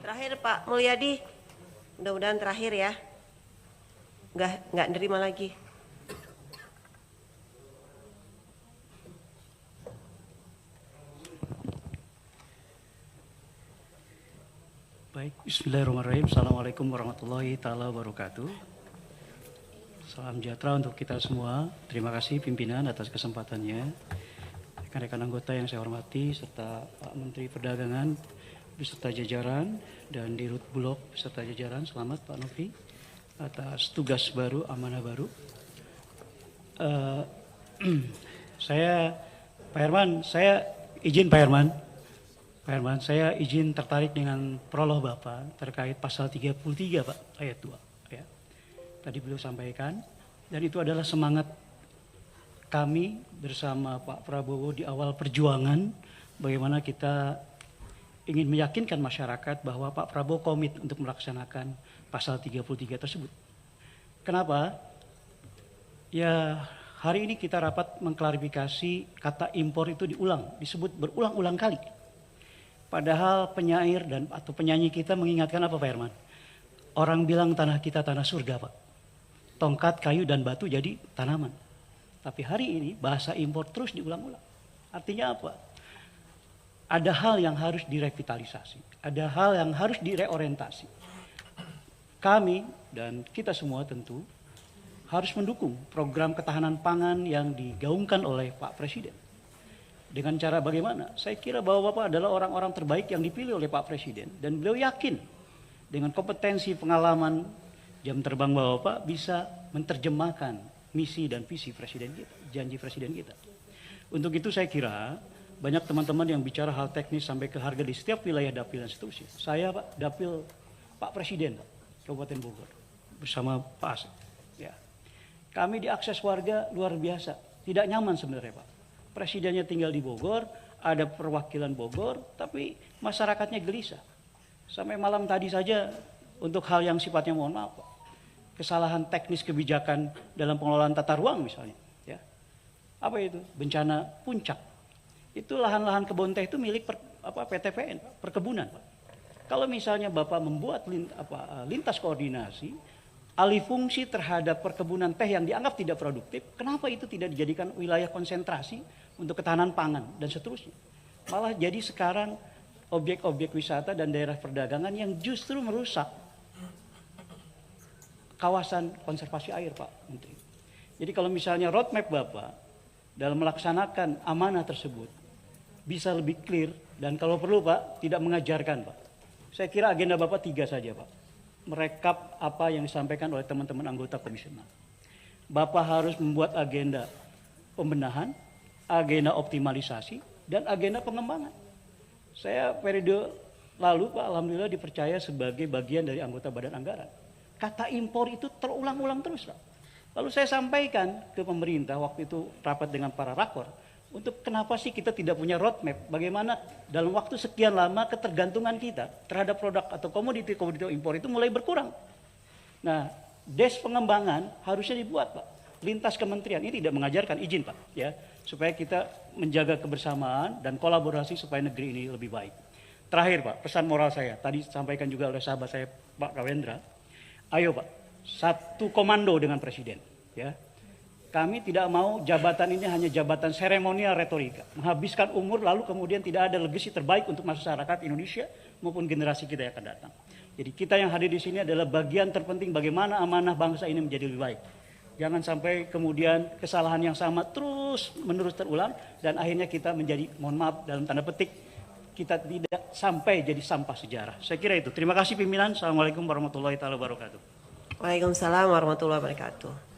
Terakhir Pak Mulyadi, mudah-mudahan terakhir ya. Nggak nerima lagi. Baik, bismillahirrahmanirrahim. Assalamualaikum warahmatullahi taala wabarakatuh. Salam sejahtera untuk kita semua. Terima kasih pimpinan atas kesempatannya. Rekan-rekan anggota yang saya hormati, serta Pak Menteri Perdagangan beserta jajaran dan Dirut Bulog beserta jajaran. Selamat Pak Novi atas tugas baru, amanah baru. Pak Herman, saya izin tertarik dengan prolog Bapak terkait pasal 33 Pak, ayat 2. Ya. Tadi beliau sampaikan, dan itu adalah semangat kami bersama Pak Prabowo di awal perjuangan, bagaimana kita ingin meyakinkan masyarakat bahwa Pak Prabowo komit untuk melaksanakan pasal 33 tersebut. Kenapa? Ya, hari ini kita rapat mengklarifikasi kata impor itu disebut berulang-ulang kali. Padahal penyair atau penyanyi kita mengingatkan apa Pak Herman? Orang bilang tanah kita tanah surga Pak. Tongkat, kayu, dan batu jadi tanaman. Tapi hari ini bahasa impor terus diulang-ulang. Artinya apa? Ada hal yang harus direvitalisasi. Ada hal yang harus direorientasi. Kami dan kita semua tentu harus mendukung program ketahanan pangan yang digaungkan oleh Pak Presiden. Dengan cara bagaimana? Saya kira bahwa Bapak adalah orang-orang terbaik yang dipilih oleh Pak Presiden. Dan beliau yakin dengan kompetensi, pengalaman, jam terbang Bapak bisa menerjemahkan misi dan visi Presiden kita, janji Presiden kita. Untuk itu saya kira banyak teman-teman yang bicara hal teknis sampai ke harga di setiap wilayah dapil dan seterusnya. Saya Pak, dapil Pak Presiden Pak, Kabupaten Bogor bersama Pak Asep. Ya. Kami diakses warga luar biasa, tidak nyaman sebenarnya Pak. Presidennya tinggal di Bogor, ada perwakilan Bogor, tapi masyarakatnya gelisah. Sampai malam tadi saja untuk hal yang sifatnya mohon maaf, Pak. Kesalahan teknis kebijakan dalam pengelolaan tata ruang misalnya. Ya. Apa itu? Bencana puncak. Itu lahan-lahan kebun teh itu milik PTPN, perkebunan. Pak. Kalau misalnya Bapak membuat lintas koordinasi, alih fungsi terhadap perkebunan teh yang dianggap tidak produktif, kenapa itu tidak dijadikan wilayah konsentrasi untuk ketahanan pangan dan seterusnya. Malah jadi sekarang objek-objek wisata dan daerah perdagangan yang justru merusak kawasan konservasi air Pak Menteri. Jadi kalau misalnya roadmap Bapak dalam melaksanakan amanah tersebut bisa lebih clear dan kalau perlu Pak tidak mengajarkan Pak. Saya kira agenda Bapak 3 saja Pak. Merekap apa yang disampaikan oleh teman-teman anggota Komisi 6. Bapak harus membuat agenda pembenahan, agenda optimalisasi, dan agenda pengembangan. Saya periode lalu Pak Alhamdulillah dipercaya sebagai bagian dari anggota Badan Anggaran. Kata impor itu terulang-ulang terus Pak. Lalu saya sampaikan ke pemerintah waktu itu rapat dengan para rakor. Untuk kenapa sih kita tidak punya roadmap, bagaimana dalam waktu sekian lama ketergantungan kita terhadap produk atau komoditi-komoditi impor itu mulai berkurang. Nah, des pengembangan harusnya dibuat Pak. Lintas kementerian ini tidak mengajarkan izin Pak, ya, supaya kita menjaga kebersamaan dan kolaborasi supaya negeri ini lebih baik. Terakhir Pak, pesan moral saya, tadi disampaikan juga oleh sahabat saya Pak Kawendra, ayo Pak, satu komando dengan Presiden, ya. Kami tidak mau jabatan ini hanya jabatan seremonial retorika. Menghabiskan umur lalu kemudian tidak ada legasi terbaik untuk masyarakat Indonesia maupun generasi kita yang akan datang. Jadi kita yang hadir di sini adalah bagian terpenting bagaimana amanah bangsa ini menjadi lebih baik. Jangan sampai kemudian kesalahan yang sama terus menerus terulang dan akhirnya kita menjadi, mohon maaf dalam tanda petik, kita tidak sampai jadi sampah sejarah. Saya kira itu. Terima kasih pimpinan. Assalamualaikum warahmatullahi wabarakatuh. Waalaikumsalam warahmatullahi wabarakatuh.